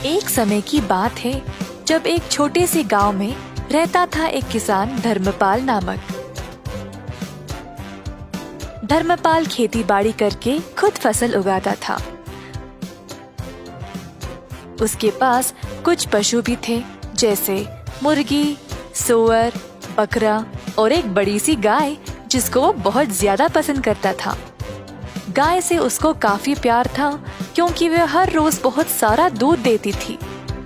एक समय की बात है जब एक छोटे से गांव में रहता था एक किसान धर्मपाल नामक। धर्मपाल खेती बाड़ी करके खुद फसल उगाता था। उसके पास कुछ पशु भी थे, जैसे मुर्गी, सूअर, बकरा और एक बड़ी सी गाय जिसको वो बहुत ज्यादा पसंद करता था। गाय से उसको काफी प्यार था क्योंकि वह हर रोज बहुत सारा दूध देती थी।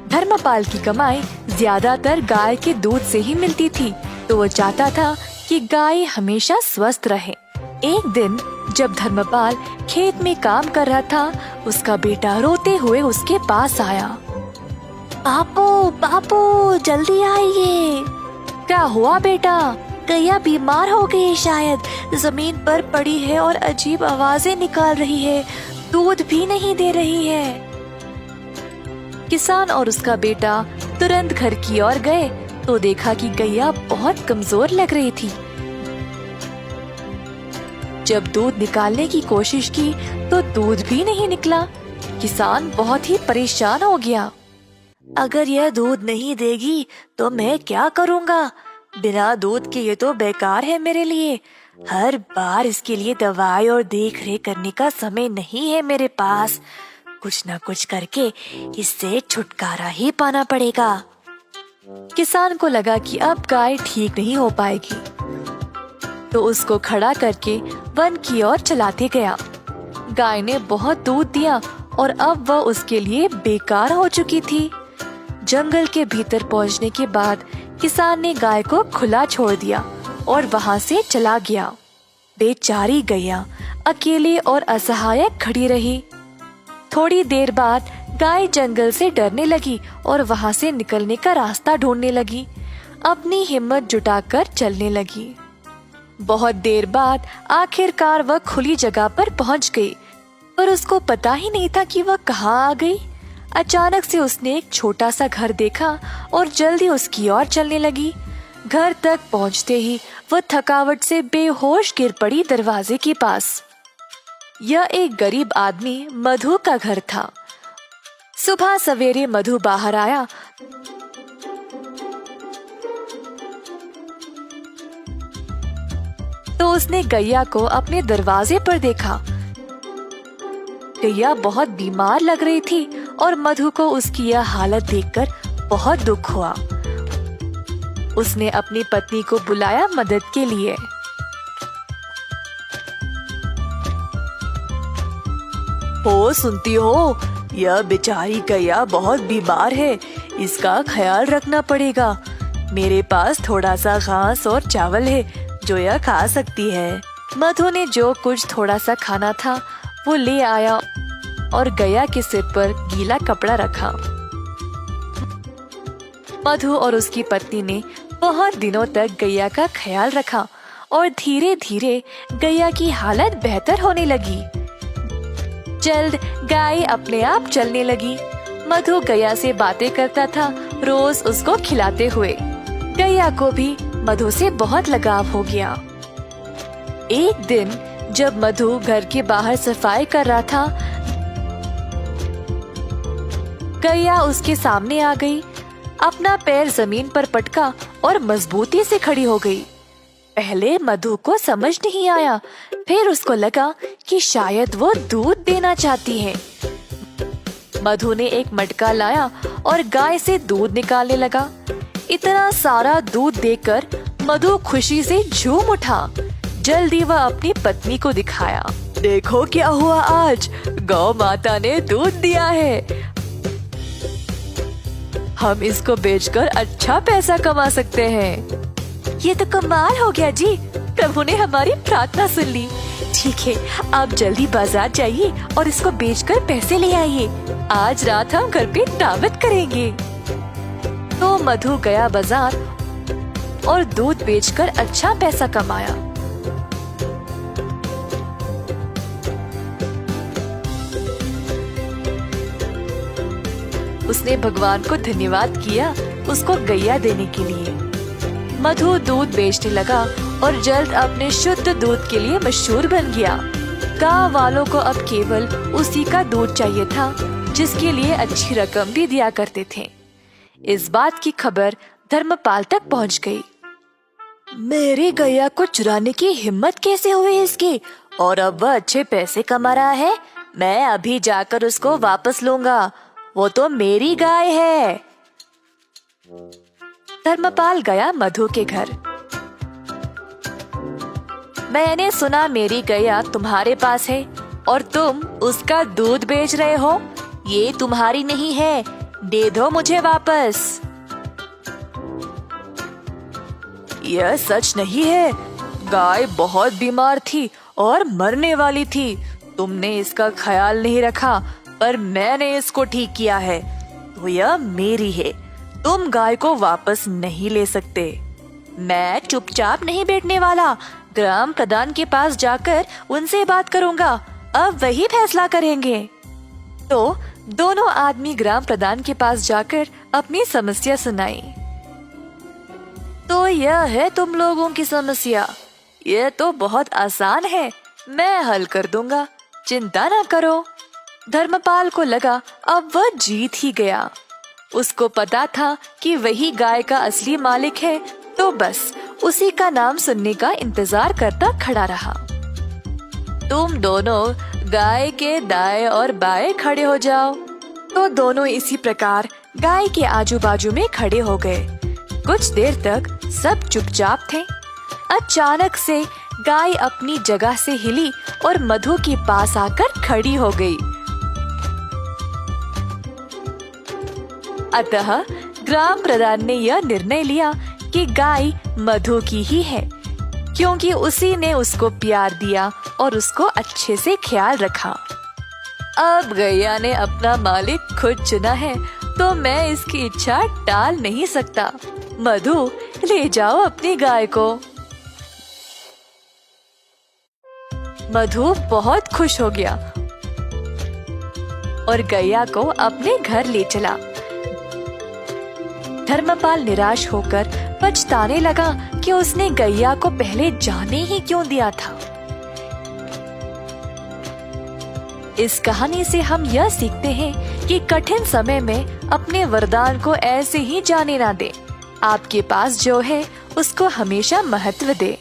धर्मपाल की कमाई ज्यादातर गाय के दूध से ही मिलती थी, तो वो चाहता था कि गाय हमेशा स्वस्थ रहे। एक दिन जब धर्मपाल खेत में काम कर रहा था, उसका बेटा रोते हुए उसके पास आया। पापू पापू जल्दी आइए। क्या हुआ बेटा? गैया बीमार हो गई, शायद जमीन पर पड़ी है और अजीब आवाजें निकाल रही है, दूध भी नहीं दे रही है। किसान और उसका बेटा तुरंत घर की ओर गए तो देखा कि गैया बहुत कमजोर लग रही थी। जब दूध निकालने की कोशिश की तो दूध भी नहीं निकला। किसान बहुत ही परेशान हो गया। अगर यह दूध नहीं देगी तो मैं क्या करूँगा? बिना दूध के ये तो बेकार है मेरे लिए। हर बार इसके लिए दवाई और देख रेख करने का समय नहीं है मेरे पास। कुछ न कुछ करके इससे छुटकारा ही पाना पड़ेगा। किसान को लगा कि अब गाय ठीक नहीं हो पाएगी, तो उसको खड़ा करके वन की ओर चलाते गया। गाय ने बहुत दूध दिया और अब वह उसके लिए बेकार हो चुकी थी। जंगल के भीतर पहुंचने के बाद किसान ने गाय को खुला छोड़ दिया और वहां से चला गया। बेचारी गैया अकेले और असहाय खड़ी रही। थोड़ी देर बाद गाय जंगल से डरने लगी और वहां से निकलने का रास्ता ढूंढने लगी। अपनी हिम्मत जुटाकर चलने लगी। बहुत देर बाद आखिरकार वह खुली जगह पर पहुंच गई, पर उसको पता ही नहीं था कि वह कहाँ आ गई। अचानक से उसने एक छोटा सा घर देखा और जल्दी उसकी ओर चलने लगी। घर तक पहुंचते ही वह थकावट से बेहोश गिर पड़ी दरवाजे के पास। यह एक गरीब आदमी मधु का घर था। सुबह सवेरे मधु बाहर आया तो उसने गैया को अपने दरवाजे पर देखा। गैया बहुत बीमार लग रही थी और मधु को उसकी यह हालत देखकर बहुत दुख हुआ। उसने अपनी पत्नी को बुलाया मदद के लिए। सुनती हो, यह बेचारी गैया बहुत बीमार है, इसका ख्याल रखना पड़ेगा। मेरे पास थोड़ा सा घास और चावल है जो यह खा सकती है। मधु ने जो कुछ थोड़ा सा खाना था वो ले आया और गैया के सिर पर गीला कपड़ा रखा। मधु और उसकी पत्नी ने बहुत दिनों तक गैया का ख्याल रखा और धीरे धीरे गैया की हालत बेहतर होने लगी। जल्द गाय अपने आप चलने लगी। मधु गैया से बातें करता था, रोज उसको खिलाते हुए। गैया को भी मधु से बहुत लगाव हो गया। एक दिन जब मधु घर के बाहर सफाई कर रहा था, गैया उसके सामने आ गई। अपना पैर जमीन पर पटका और मजबूती से खड़ी हो गई। पहले मधु को समझ नहीं आया, फिर उसको लगा कि शायद वो दूध देना चाहती है। मधु ने एक मटका लाया और गाय से दूध निकालने लगा। इतना सारा दूध देखकर मधु खुशी से झूम उठा। जल्दी वह अपनी पत्नी को दिखाया। देखो क्या हुआ, आज गौ माता ने दूध दिया है। हम इसको बेचकर अच्छा पैसा कमा सकते हैं। ये तो कमाल हो गया जी, प्रभु ने हमारी प्रार्थना सुन ली। ठीक है, आप जल्दी बाजार जाइए और इसको बेचकर पैसे ले आइए। आज रात हम घर पे दावत करेंगे। तो मधु गया बाजार और दूध बेचकर अच्छा पैसा कमाया। उसने भगवान को धन्यवाद किया उसको गैया देने के लिए। मधु दूध बेचने लगा और जल्द अपने शुद्ध दूध के लिए मशहूर बन गया। गांव वालों को अब केवल उसी का दूध चाहिए था, जिसके लिए अच्छी रकम भी दिया करते थे। इस बात की खबर धर्मपाल तक पहुंच गई। मेरी गैया को चुराने की हिम्मत कैसे हुई इसकी, और अब वह अच्छे पैसे कमा रहा है। मैं अभी जाकर उसको वापस लूंगा, वो तो मेरी गाय है। धर्मपाल गया मधु के घर। मैंने सुना मेरी गैया तुम्हारे पास है और तुम उसका दूध बेच रहे हो। ये तुम्हारी नहीं है, दे दो मुझे वापस। यह सच नहीं है। गाय बहुत बीमार थी और मरने वाली थी। तुमने इसका ख्याल नहीं रखा, पर मैंने इसको ठीक किया है, तो यह मेरी है। तुम गाय को वापस नहीं ले सकते। मैं चुपचाप नहीं बैठने वाला। ग्राम प्रधान के पास जाकर उनसे बात करूंगा, अब वही फैसला करेंगे। तो दोनों आदमी ग्राम प्रधान के पास जाकर अपनी समस्या सुनाई। तो यह है तुम लोगों की समस्या। यह तो बहुत आसान है, मैं हल कर दूंगा, चिंता ना करो। धर्मपाल को लगा अब वह जीत ही गया। उसको पता था कि वही गाय का असली मालिक है, तो बस उसी का नाम सुनने का इंतजार करता खड़ा रहा। तुम दोनों गाय के दाएं और बाएं खड़े हो जाओ। तो दोनों इसी प्रकार गाय के आजू बाजू में खड़े हो गए। कुछ देर तक सब चुपचाप थे। अचानक से गाय अपनी जगह से हिली और मधु के पास आकर खड़ी हो गई। अतः ग्राम प्रधान ने यह निर्णय लिया कि गाय मधु की ही है, क्योंकि उसी ने उसको प्यार दिया और उसको अच्छे से ख्याल रखा। अब गैया ने अपना मालिक खुद चुना है, तो मैं इसकी इच्छा टाल नहीं सकता। मधु, ले जाओ अपनी गाय को। मधु बहुत खुश हो गया और गैया को अपने घर ले चला। धर्मपाल निराश होकर पछताने लगा कि उसने गैया को पहले जाने ही क्यों दिया था। इस कहानी से हम यह सीखते हैं कि कठिन समय में अपने वरदान को ऐसे ही जाने ना दें। आपके पास जो है उसको हमेशा महत्व दें।